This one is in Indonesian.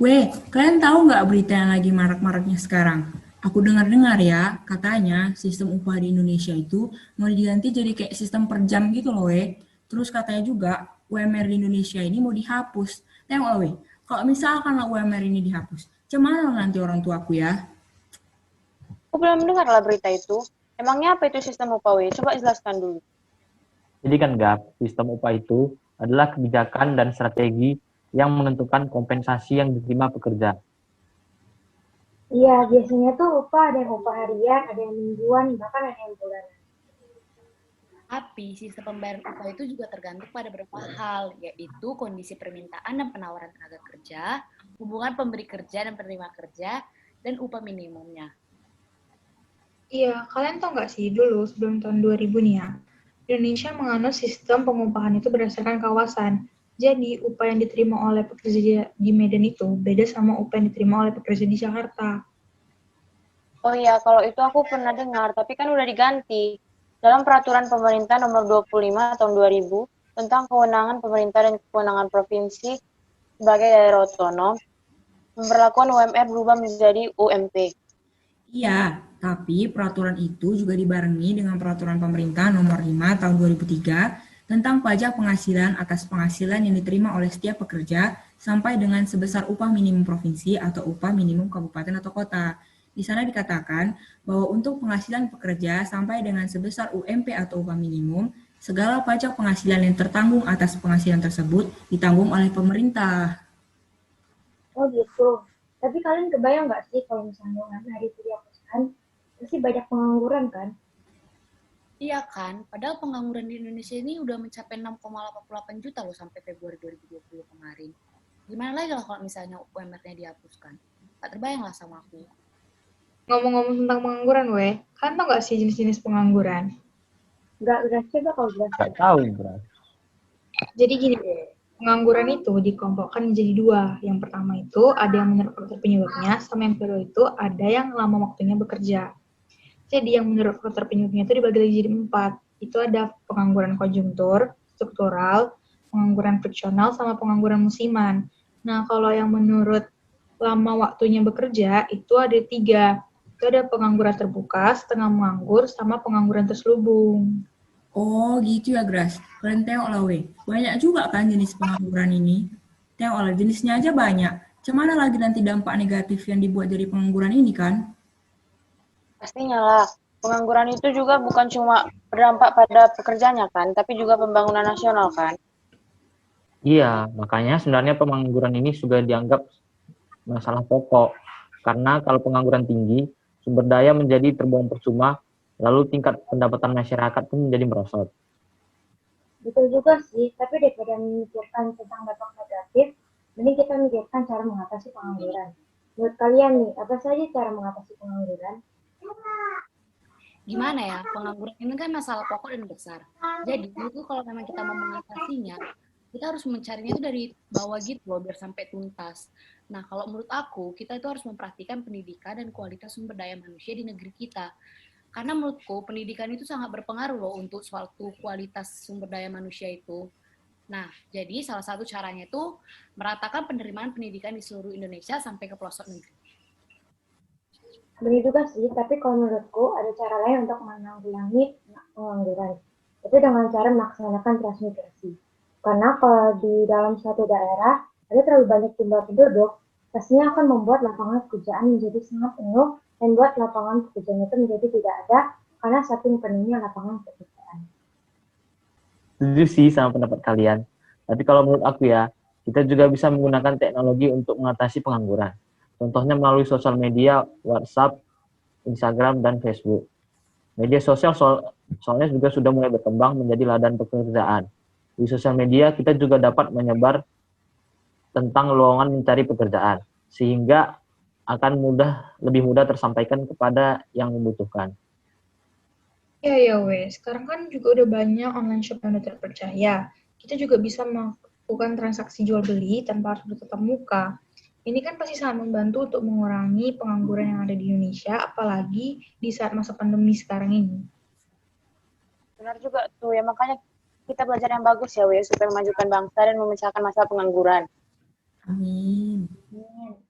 Weh, kalian tahu nggak berita yang lagi marak-maraknya sekarang? Aku dengar-dengar ya, katanya sistem upah di Indonesia itu mau diganti jadi kayak sistem per jam gitu loh, weh. Terus katanya juga UMR di Indonesia ini mau dihapus. Tengok, weh, kalau misalkan lah UMR ini dihapus, cuman nanti orang tua aku ya? Aku belum dengar lah berita itu. Emangnya apa itu sistem upah W? Coba jelaskan dulu. Jadi kan Gap, sistem upah itu adalah kebijakan dan strategi yang menentukan kompensasi yang diterima pekerja. Iya, biasanya tuh upah ada yang upah harian, ada yang mingguan, bahkan ada yang bulanan. Tapi sistem pembayaran upah itu juga tergantung pada beberapa hal, yaitu kondisi permintaan dan penawaran tenaga kerja, hubungan pemberi kerja dan penerima kerja, dan upah minimumnya. Iya, kalian tau nggak sih dulu sebelum tahun 2000 nih ya, Indonesia menganut sistem pengupahan itu berdasarkan kawasan. Jadi, upah yang diterima oleh pekerja di Medan itu beda sama upah yang diterima oleh pekerja di Jakarta. Oh iya, kalau itu aku pernah dengar, tapi kan udah diganti. Dalam peraturan pemerintah nomor 25 tahun 2000 tentang kewenangan pemerintah dan kewenangan provinsi sebagai daerah otonom, pemberlakuan UMR berubah menjadi UMP. Iya, tapi peraturan itu juga dibarengi dengan peraturan pemerintah nomor 5 tahun 2003 tentang pajak penghasilan atas penghasilan yang diterima oleh setiap pekerja sampai dengan sebesar upah minimum provinsi atau upah minimum kabupaten atau kota. Di sana dikatakan bahwa untuk penghasilan pekerja sampai dengan sebesar UMP atau upah minimum, segala pajak penghasilan yang tertanggung atas penghasilan tersebut ditanggung oleh pemerintah. Oh gitu. Tapi kalian kebayang nggak sih kalau misalnya UMR itu dihapuskan, pasti banyak pengangguran kan? Iya kan, padahal pengangguran di Indonesia ini udah mencapai 6,88 juta loh sampai Februari 2020 kemarin. Gimana lagi lah kalau misalnya UMR-nya dihapuskan? Tak terbayang lah sama aku. Ngomong-ngomong tentang pengangguran, weh, kalian tau nggak sih jenis-jenis pengangguran? Nggak, udah coba kalau jelas. Gak tahu, Bro. Jadi gini deh, pengangguran itu dikelompokkan menjadi dua. Yang pertama itu ada yang menurut faktor penyebabnya, sama yang kedua itu ada yang lama waktunya bekerja. Jadi yang menurut faktor penyebabnya itu dibagi lagi jadi 4. Itu ada pengangguran konjunktur, struktural, pengangguran friksional, sama pengangguran musiman. Nah, kalau yang menurut lama waktunya bekerja, itu ada 3. Itu ada pengangguran terbuka, setengah menganggur, sama pengangguran terselubung. Oh gitu ya Gras, kalian tengok lah weh, banyak juga kan jenis pengangguran ini. Tengok lah, jenisnya aja banyak. Cuman lagi nanti dampak negatif yang dibuat dari pengangguran ini kan? Pastinya lah, pengangguran itu juga bukan cuma berdampak pada pekerjanya kan, tapi juga pembangunan nasional kan. Iya, makanya sebenarnya pengangguran ini sudah dianggap masalah pokok. Karena kalau pengangguran tinggi, sumber daya menjadi terbuang percuma, lalu tingkat pendapatan masyarakat pun menjadi merosot. Betul juga sih, tapi daripada memikirkan tentang dampak negatif, mending kita memikirkan cara mengatasi pengangguran. Menurut kalian nih, apa saja cara mengatasi pengangguran? Gimana ya, pengangguran ini kan masalah pokok dan besar. Jadi, itu kalau memang kita mau mengatasinya, kita harus mencarinya itu dari bawah gitu loh, biar sampai tuntas. Nah, kalau menurut aku, kita itu harus memperhatikan pendidikan dan kualitas sumber daya manusia di negeri kita. Karena menurutku, pendidikan itu sangat berpengaruh loh untuk suatu kualitas sumber daya manusia itu. Nah, jadi salah satu caranya itu meratakan penerimaan pendidikan di seluruh Indonesia sampai ke pelosok negeri. Benar juga sih, tapi kalau menurutku ada cara lain untuk menanggulangi pengangguran. Itu dengan cara melaksanakan transmigrasi. Karena kalau di dalam suatu daerah ada terlalu banyak jumlah penduduk, pastinya akan membuat lapangan pekerjaan menjadi sangat penuh dan buat lapangan pekerjaan itu menjadi tidak ada karena saking penuhnya lapangan pekerjaan. Setuju sih sama pendapat kalian. Tapi kalau menurut aku ya, kita juga bisa menggunakan teknologi untuk mengatasi pengangguran. Contohnya melalui sosial media, WhatsApp, Instagram, dan Facebook. Media sosial soalnya juga sudah mulai berkembang menjadi ladang pekerjaan. Di sosial media kita juga dapat menyebar tentang lowongan mencari pekerjaan, sehingga akan lebih mudah tersampaikan kepada yang membutuhkan. Ya, ya, wes. Sekarang kan juga udah banyak online shop yang udah terpercaya. Kita juga bisa melakukan transaksi jual beli tanpa harus bertatap muka. Ini kan pasti sangat membantu untuk mengurangi pengangguran yang ada di Indonesia, apalagi di saat masa pandemi sekarang ini. Benar juga tuh, ya makanya kita belajar yang bagus ya, supaya memajukan bangsa dan memecahkan masalah pengangguran. Amin. Amin.